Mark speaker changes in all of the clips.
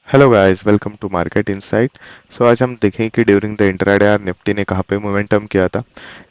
Speaker 1: Hello guys, welcome to market insight. So आज हम देखें कि during the intraday are Nifty ने कहाँ पे मोमेंटम किया था।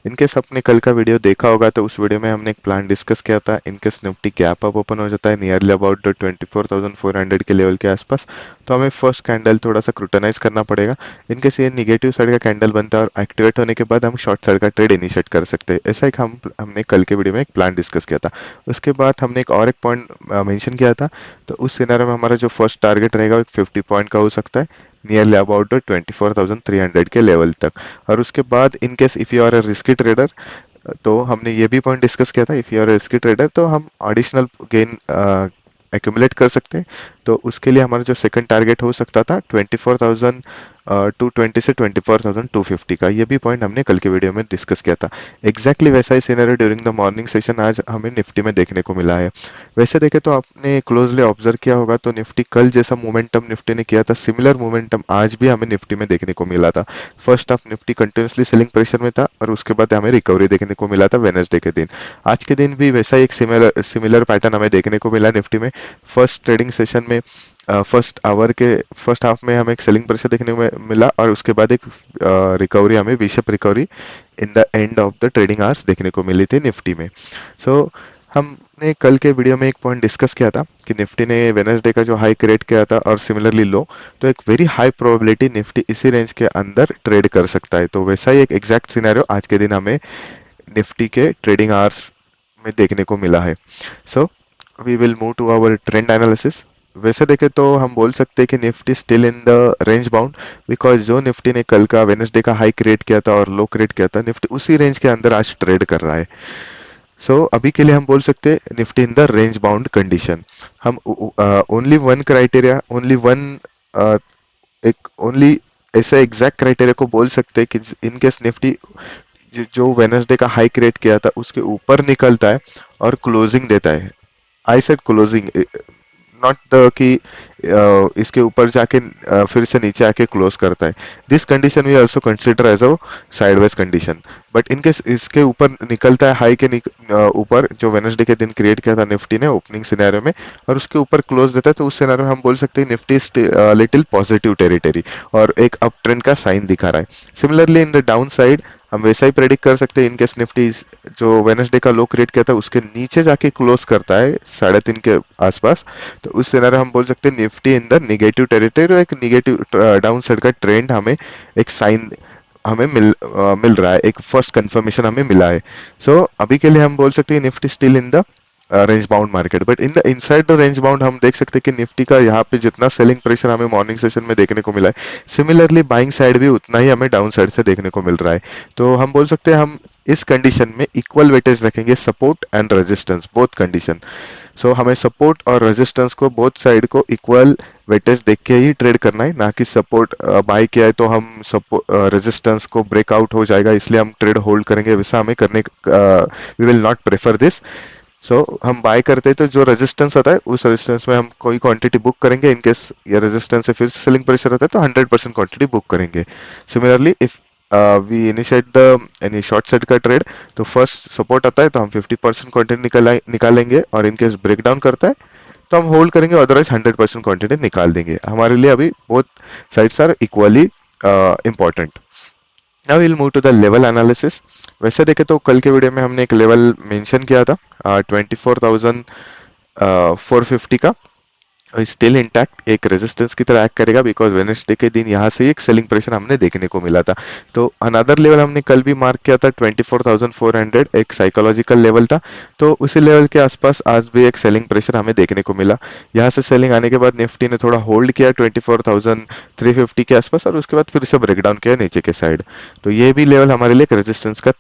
Speaker 1: इनकेस आपने कल का वीडियो देखा होगा तो उस वीडियो में हमने एक प्लान डिस्कस किया था। In case Nifty gap up open हो जाता है नियरली अबाउट द 24,400 के लेवल के आसपास, तो हमें फर्स्ट कैंडल थोड़ा सा स्क्रूटनाइज करना पड़ेगा। इनकेस ये निगेटिव साइड का कैंडल बनता है और एक्टिवेट होने के बाद हम शॉर्ट साइड का ट्रेड इनिशिएट कर सकते हैं। ऐसा एक हमने कल के वीडियो में एक प्लान डिस्कस किया था। उसके बाद हमने एक पॉइंट मेंशन किया था। तो उस सिनेरियो में हमारा जो फर्स्ट टारगेट रहेगा वो 50 पॉइंट का हो सकता है, नियरली अबाउट 24,300 के लेवल तक। और उसके बाद in case if you are a risky trader, तो हमने ये भी पॉइंट डिस्कस किया था, if you are a risky trader तो हम एडिशनल गेन एक्यूमुलेट कर सकते हैं। तो उसके लिए हमारा जो सेकंड टारगेट हो सकता था 24,220 से 24,250 का, ये भी पॉइंट हमने कल के वीडियो में डिस्कस किया था। एग्जैक्टली वैसा ही scenario during the morning session आज हमें निफ्टी में देखने को मिला है। वैसे देखें तो आपने क्लोजली ऑब्जर्व किया होगा तो निफ्टी कल जैसा मोमेंटम निफ्टी ने किया था, सिमिलर मोमेंटम आज भी हमें निफ्टी में देखने को मिला था। First half Nifty continuously selling pressure में था और उसके बाद हमें रिकवरी देखने को मिला था वेडनेसडे के दिन। आज के दिन भी वैसा ही एक सिमिलर सिमिलर पैटर्न हमें देखने को मिला निफ्टी में। फर्स्ट ट्रेडिंग सेशन में फर्स्ट आवर के फर्स्ट हाफ में हमें एक सेलिंग प्रेशर देखने को मिला और उसके बाद एक रिकवरी, हमें V shape recovery in the end of the trading hours देखने को मिली थी निफ्टी में। सो हमने कल के वीडियो में एक पॉइंट डिस्कस किया था कि निफ्टी ने वेडनेसडे का जो हाई क्रिएट किया था और सिमिलरली लो, तो एक वेरी हाई प्रोबेबिलिटी निफ्टी इसी रेंज के अंदर ट्रेड कर सकता है। तो वैसा ही एक एग्जैक्ट सिनेरियो आज के दिन हमें निफ्टी के ट्रेडिंग आवर्स में देखने को मिला है। So we will move to our trend analysis. वैसे देखें तो हम बोल सकते हैं कि Nifty still in the range bound, because जो निफ्टी ने कल का वेडनेसडे का हाई क्रिएट किया था और लो क्रिएट किया था, निफ्टी उसी रेंज के अंदर आज ट्रेड कर रहा है। अभी के लिए हम बोल सकते हैं Nifty in the range bound condition. हम only one criteria, only one एक ओनली ऐसा एग्जैक्ट क्राइटेरिया को बोल सकते हैं कि इन केस निफ्टी जो वेडनेसडे का हाई क्रिएट किया था उसके ऊपर निकलता है और क्लोजिंग देता है। I said closing, not the कि इसके ऊपर जाके फिर से नीचे आके क्लोज करता है। This condition we also consider as a sideways condition. But in case इसके ऊपर निकलता है हाई के ऊपर, जो वेडनेसडे के दिन क्रिएट किया था निफ्टी ने ओपनिंग सिनेरियो में, और उसके ऊपर क्लोज देता है, तो उस सिनेरियो में हम बोल सकते हैं निफ्टी लिटिल पॉजिटिव टेरिटरी और एक अप ट्रेंड का साइन दिखा रहा है। Similarly in the down side हम वैसा ही प्रेडिक्ट कर सकते हैं। इनकेस निफ्टी जो वेडनेसडे का लो क्रिएट किया था उसके नीचे जाके क्लोज करता है 3.5 के आसपास, तो उस सिनेरियो हम बोल सकते हैं Nifty in the negative territory और एक निगेटिव डाउन साइड का ट्रेंड हमें एक साइन हमें मिल रहा है, एक फर्स्ट कंफर्मेशन हमें मिला है। अभी के लिए हम बोल सकते हैं Nifty still in the range bound market, but in the inside the range bound हम देख सकते हैं कि निफ्टी का यहाँ पे जितना सेलिंग प्रेशर हमें मॉर्निंग सेशन में देखने को मिला है, सिमिलरली बाइंग साइड भी उतना ही हमें डाउन साइड से देखने को मिल रहा है। तो हम बोल सकते हैं हम इस कंडीशन में इक्वल वेटेज रखेंगे support and resistance, both condition. हमें सपोर्ट और रेजिस्टेंस को बोथ साइड को इक्वल वेटेज देख के ही ट्रेड करना है, ना कि सपोर्ट बाय किया है तो हम सपोर्ट रेजिस्टेंस को ब्रेकआउट हो जाएगा इसलिए हम ट्रेड होल्ड करेंगे, वैसा हमें करने we will not prefer this. हम बाय करते हैं तो जो रेजिस्टेंस आता है उस रेजिस्टेंस में हम कोई क्वांटिटी बुक करेंगे। इनकेस ये रेजिस्टेंस से फिर सेलिंग प्रेशर आता है तो 100% क्वांटिटी बुक करेंगे। Similarly if we initiate the any short set का ट्रेड, तो फर्स्ट सपोर्ट आता है तो हम 50% क्वांटिटी निकालेंगे और इनकेस ब्रेकडाउन करता है तो हम होल्ड करेंगे, अदरवाइज 100% क्वांटिटी निकाल देंगे। हमारे लिए अभी both sides are equally important. Now will move to the level analysis. वैसे देखें तो कल के वीडियो में हमने एक लेवल मेंशन किया था 24,450 का, स्टिल इंटैक्ट एक रेजिस्टेंस की तरह एक्ट करेगा, बिकॉज वेडनेसडे के दिन यहाँ से एक सेलिंग प्रेशर हमने देखने को मिला था। तो अनदर लेवल हमने कल भी मार्क किया था 24,400, एक साइकोलॉजिकल लेवल था। तो उसी लेवल के आसपास आज भी एक सेलिंग प्रेशर हमें देखने को मिला। यहाँ से सेलिंग आने के बाद निफ्टी ने थोड़ा होल्ड किया 24,350 के आसपास और उसके बाद फिर से ब्रेकडाउन किया नीचे के साइड। तो ये भी लेवल हमारे लिए एक रेजिस्टेंस का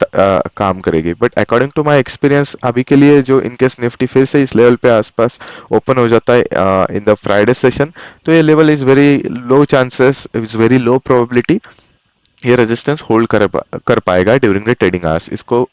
Speaker 1: काम करेगी। But according to my experience अभी के लिए जो इनकेस निफ्टी फिर से इस लेवल पे आसपास ओपन हो जाता है इन द फ्राइडे सेशन, तो ये level is very low chances, is very low probability ये रेजिस्टेंस होल्ड कर पाएगा ड्यूरिंग द ट्रेडिंग आवर्स। इसको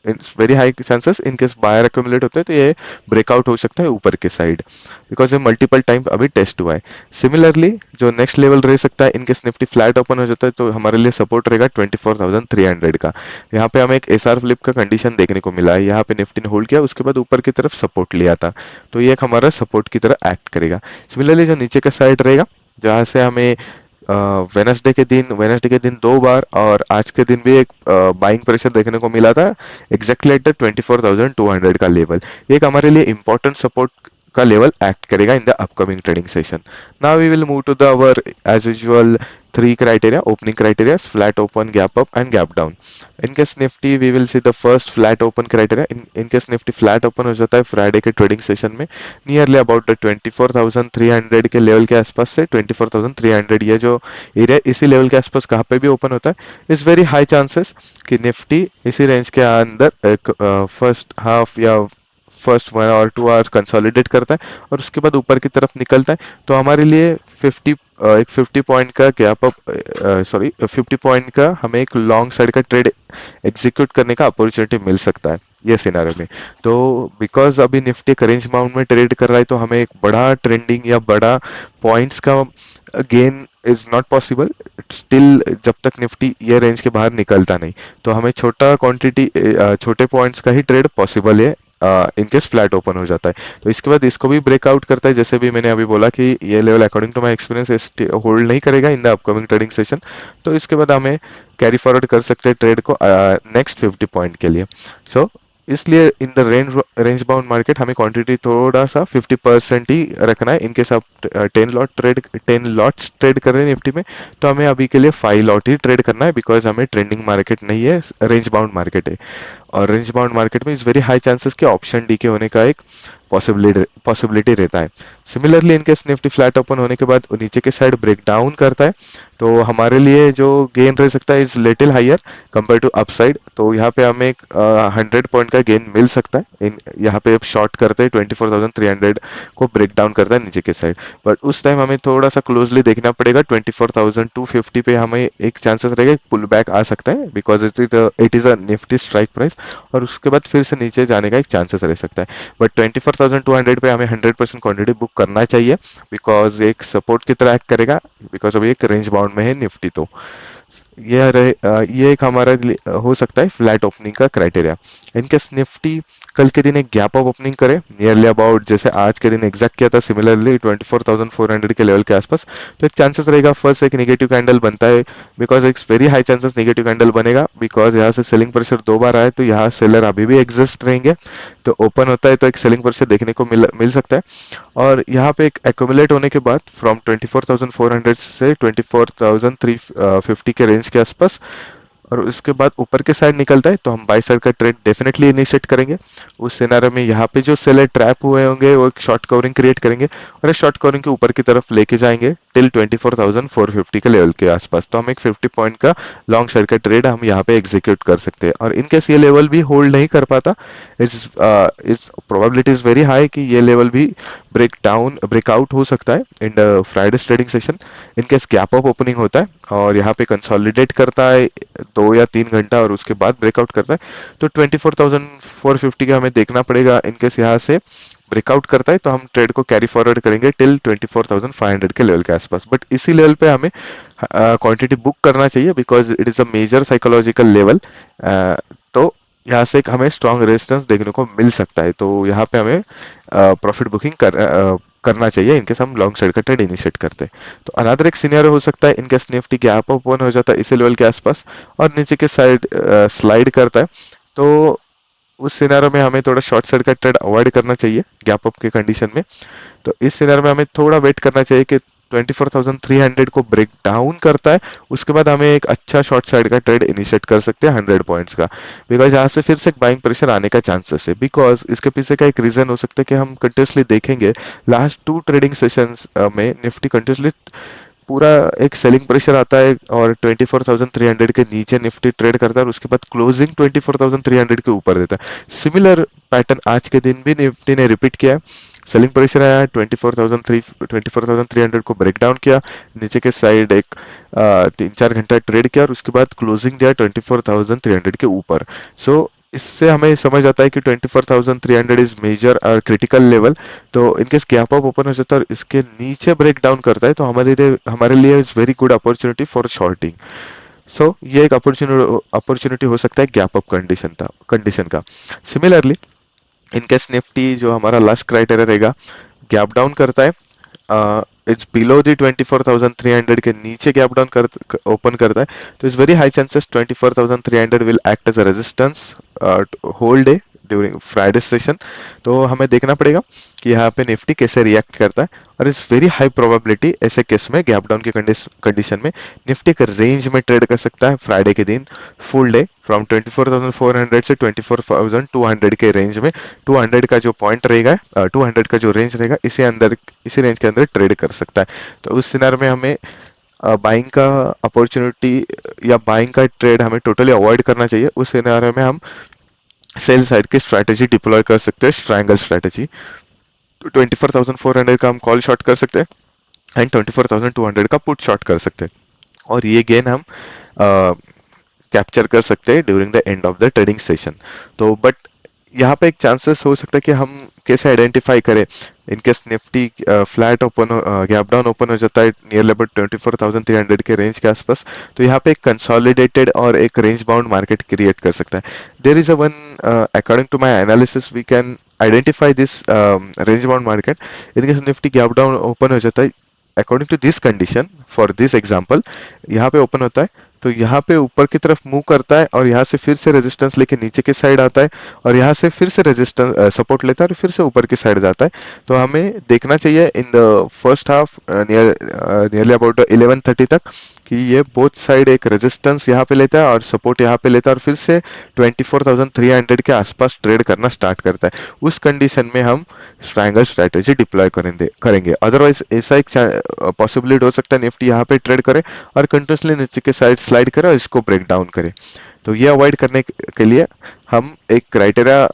Speaker 1: it's very high chances in case buyer accumulate होते हैं तो ये ब्रेकआउट हो सकता है ऊपर के साइड, बिकॉज ये मल्टीपल टाइम अभी टेस्ट हुआ है। सिमिलरली जो नेक्स्ट लेवल रह सकता है इनकेस निफ्टी फ्लैट ओपन हो जाता है तो हमारे लिए सपोर्ट रहेगा 24,300 का। यहाँ पे हमें एक एसआर फ्लिप का कंडीशन देखने को मिला है, यहाँ पे निफ्टी ने होल्ड किया उसके बाद ऊपर की तरफ सपोर्ट लिया था, तो ये एक हमारा सपोर्ट की तरह एक्ट करेगा। सिमिलरली जो नीचे का साइड रहेगा जहाँ से हमें वेनसडे के दिन दो बार और आज के दिन भी एक बाइंग प्रेशर देखने को मिला था, एग्जैक्टली एट द 24,200 का लेवल। ये एक हमारे लिए इंपॉर्टेंट सपोर्ट का लेवल एक्ट करेगा in the upcoming trading session. Now we will move to the our as usual three criteria: opening criteria, flat open, gap up and gap down. In case nifty we will see the first flat open criteria. In case nifty flat open हो जाता है Friday के trading session में nearly about the 24,300 के level के आसपास से 24,300, ये जो एरिया इसी लेवल के आसपास कहाँ पे भी ओपन होता है, इज वेरी हाई चांसेस कि निफ्टी इसी रेंज के अंदर एक फर्स्ट हाफ या फर्स्ट 1 और 2 आवर कंसोलिडेट करता है और उसके बाद ऊपर की तरफ निकलता है। तो हमारे लिए 50 पॉइंट का गैप अप, सॉरी 50 पॉइंट का हमें एक लॉन्ग साइड का ट्रेड एग्जीक्यूट करने का अपॉर्चुनिटी मिल सकता है ये सिनारियो में। तो बिकॉज अभी निफ्टी एक रेंज बाउंड में ट्रेड कर रहा है तो हमें एक बड़ा ट्रेंडिंग या बड़ा पॉइंट्स का gain is not possible still, जब तक निफ्टी ये रेंज के बाहर निकलता नहीं। तो हमें छोटा क्वांटिटी, छोटे पॉइंट्स का ही ट्रेड पॉसिबल है इनकेस फ्लैट ओपन हो जाता है। तो इसके बाद इसको भी ब्रेकआउट करता है, जैसे भी मैंने अभी बोला कि ये level according to my experience hold नहीं करेगा in the upcoming trading session. तो इसके बाद हमें कैरी फॉरवर्ड कर सकते हैं ट्रेड को नेक्स्ट 50 पॉइंट के लिए। सो इसलिए इन द रेंज बाउंड मार्केट हमें क्वांटिटी थोड़ा सा 50% ही रखना है। इनकेस आप 10 लॉट्स ट्रेड कर रहे हैं निफ्टी में, तो हमें अभी के लिए 5 लॉट ही ट्रेड करना है, बिकॉज हमें ट्रेंडिंग मार्केट नहीं है, रेंज बाउंड मार्केट है। और रेंज बाउंड मार्केट में इज वेरी हाई चांसेस कि ऑप्शन डी के होने का एक पॉसिबिलिटी रहता है। Similarly in case Nifty flat open होने के बाद नीचे के साइड ब्रेक डाउन करता है, तो हमारे लिए जो गेन रह सकता है is little higher compare to upside. तो यहाँ पे हमें एक 100 पॉइंट का गेन मिल सकता है। यहाँ पे शॉर्ट करते हैं 24,300 को ब्रेक डाउन करता है नीचे के साइड, बट उस टाइम हमें थोड़ा सा क्लोजली देखना पड़ेगा। 24,250 पे हमें एक चांसेस रहेगा पुल बैक आ सकता है, because it is a Nifty strike price, और उसके बाद फिर से नीचे जाने का एक चांसेस रह सकता है। बट 24,200 पे हमें 100% क्वांटिटी बुक करना चाहिए, बिकॉज एक सपोर्ट की तरह एक्ट करेगा, बिकॉज अभी एक रेंज बाउंड में है निफ्टी। तो ये एक हमारा हो सकता है फ्लैट ओपनिंग का क्राइटेरिया। इनकेस निफ्टी कल के दिन एक गैप अप ओपनिंग करे नियरली अबाउट जैसे आज के दिन एग्जैक्ट किया था सिमिलरली 24,400 के लेवल के आसपास, तो एक चांसेस रहेगा फर्स्ट एक नेगेटिव कैंडल बनता है, बिकॉज एक very high chances negative candle बनेगा, बिकॉज यहाँ से सेलिंग प्रेशर दो बार आए तो यहाँ सेलर अभी भी एग्जिस्ट रहेंगे। तो ओपन होता है तो एक सेलिंग प्रेशर देखने को मिल सकता है। और यहाँ पे एक एक्यूमुलेट होने के बाद फ्रॉम 24,400 से 24,350 के रेंज के आसपास, और उसके बाद ऊपर के साइड निकलता है तो हम बाई साइड का ट्रेड डेफिनेटली इनिशिएट करेंगे। उस सिनारियो में यहाँ पे जो सेलर ट्रैप हुए होंगे वो एक शॉर्ट कवरिंग क्रिएट करेंगे और इस शॉर्ट कवरिंग के ऊपर की तरफ लेके जाएंगे टिल 24,450 के लेवल के आसपास। तो हम एक 50 पॉइंट का लॉन्ग साइड का ट्रेड हम यहाँ पे एग्जीक्यूट कर सकते हैं। और इनकेस ये लेवल भी होल्ड नहीं कर पाता, it's probability is very high कि ये लेवल भी ब्रेकआउट हो सकता है in Friday trading session. In case gap up opening होता है और यहाँ पे कंसोलिडेट करता है 2 या 3 घंटा और उसके बाद ब्रेकआउट करता है, तो 24,450 का हमें देखना पड़ेगा। इनकेस यहाँ से ब्रेकआउट करता है तो हम ट्रेड को कैरी फॉरवर्ड करेंगे टिल 24,500 के लेवल के आसपास। बट इसी लेवल पे हमें क्वांटिटी बुक करना चाहिए, because it is a major psychological level. तो यहाँ से एक हमें स्ट्रॉन्ग रेजिस्टेंस देखने को मिल सकता है, तो यहाँ पे हमें प्रॉफिट बुकिंग करना चाहिए इनकेस हम लॉन्ग साइड का ट्रेड इनिशिएट करते हैं। तो अनदर एक सिनेरियो हो सकता है इनकेस निफ्टी गैप ओपन हो जाता है इसी लेवल के आसपास और नीचे के साइड स्लाइड करता है, तो उस सिनेरियो में हमें थोड़ा शॉर्ट साइड का ट्रेड अवॉइड करना चाहिए गैप अप के कंडीशन में। तो इस सिनेरियो में हमें थोड़ा वेट करना चाहिए कि 24,300 को ब्रेक डाउन करता है, उसके बाद हमें एक अच्छा शॉर्ट साइड का ट्रेड इनिशिएट कर सकते हैं 100 पॉइंट्स का, बिकॉज यहाँ से फिर से एक बाइंग प्रेशर आने का चांसेस है। बिकॉज इसके पीछे का एक रीजन हो सकता है कि हम कंटिन्यूसली देखेंगे लास्ट 2 ट्रेडिंग सेशंस में निफ्टी कंटिन्यूसली पूरा एक सेलिंग प्रेशर आता है और 24,300 के नीचे निफ्टी ट्रेड करता है और उसके बाद क्लोजिंग 24,300 के ऊपर देता है। सिमिलर पैटर्न आज के दिन भी निफ्टी ने रिपीट किया है। सेलिंग प्रेशर आया 24,300 को ब्रेक डाउन किया, नीचे के साइड एक 3-4 घंटा ट्रेड किया और उसके बाद क्लोजिंग दिया 24,300 के ऊपर। सो इससे हमें समझ आता है कि 24,300 इज मेजर और क्रिटिकल लेवल। तो इनकेस गैप अप ओपन हो जाता है और इसके नीचे ब्रेक डाउन करता है तो हमारे लिए is very good opportunity for shorting. So ये एक अपॉर्चुनिटी हो सकता है गैप अप कंडीशन का। सिमिलरली इनकेस निफ्टी जो हमारा लास्ट क्राइटेरिया रहेगा गैप डाउन करता है इट्स बिलो द 24,300 के नीचे गैप डाउन कर ओपन करता है, तो it's very high chances 24,300 will act as a resistance whole day during Friday session. तो हमें देखना पड़ेगा कि यहाँ पे निफ्टी कैसे रिएक्ट करता है, और इट्स वेरी हाई प्रोबेबिलिटी ऐसे केस में गैप डाउन की कंडीशन में निफ्टी एक रेंज में ट्रेड कर सकता है फ्राइडे के दिन फुल डे फ्रॉम 24,400 से 24,200 के रेंज में। 200 का जो पॉइंट रहेगा, 200 का जो रेंज रहेगा, इसी रेंज के अंदर ट्रेड कर सकता है। तो उस सिनार में हमें बाइंग का अपॉर्चुनिटी या बाइंग का ट्रेड हमें टोटली अवॉइड करना चाहिए। उस सिनारियो में हम सेल साइड की स्ट्रैटेजी डिप्लॉय कर सकते हैं, स्ट्रैंगल स्ट्रैटेजी। 24,400 का हम कॉल शॉर्ट कर सकते हैं एंड 24,200 का पुट शॉर्ट कर सकते हैं, और ये गेन हम कैप्चर कर सकते हैं during the end of the trading session. तो बट यहाँ पे एक चांसेस हो सकता है कि हम कैसे आइडेंटिफाई करें इन case Nifty flat open gap down open हो जाता है नियर अबाउट 24,300 के रेंज के आसपास, तो यहाँ पे एक कंसोलिडेटेड और एक रेंज बाउंड मार्केट क्रिएट कर सकता है। There is a one, according to my analysis we can identify this range bound market in case Nifty gap down open हो जाता है according to this condition. For this example, यहाँ पे open होता है तो यहाँ पे ऊपर की तरफ मूव करता है और यहाँ से फिर से रेजिस्टेंस लेके नीचे की साइड आता है, और यहाँ से फिर से रेजिस्टेंस सपोर्ट लेता है और फिर से ऊपर की साइड जाता है। तो हमें देखना चाहिए in the first half nearly about 11:30 तक कि ये बोथ साइड एक रेजिस्टेंस यहाँ पे लेता है और सपोर्ट यहाँ पे लेता है, और फिर से 24,300 के आसपास ट्रेड करना स्टार्ट करता है। उस कंडीशन में हम स्ट्रैंगल स्ट्रैटेजी डिप्लॉय करेंगे। अदरवाइज ऐसा एक पॉसिबिलिटी हो सकता है निफ्टी यहाँ पे ट्रेड करे और कंटिन्यूसली नीचे के साइड स्लाइड करे और इसको ब्रेक डाउन करे। तो ये अवॉइड करने के लिए हम एक क्राइटेरिया,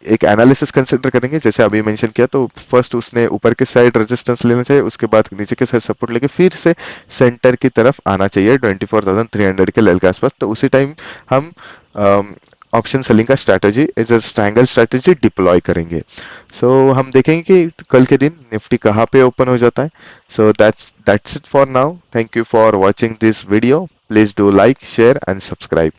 Speaker 1: एक एनालिसिस कंसिडर करेंगे। जैसे अभी मेंशन किया, तो फर्स्ट उसने ऊपर के साइड रेजिस्टेंस लेना चाहिए, उसके बाद नीचे के साइड सपोर्ट लेके फिर से सेंटर की तरफ आना चाहिए 24,300 के लेवल के आसपास। तो उसी टाइम हम ऑप्शन सेलिंग का strategy as a triangle strategy deploy करेंगे। सो हम देखेंगे कि कल के दिन निफ्टी कहाँ पे ओपन हो जाता है। So that's it for now. Thank you for watching this video. Please do like, share and subscribe.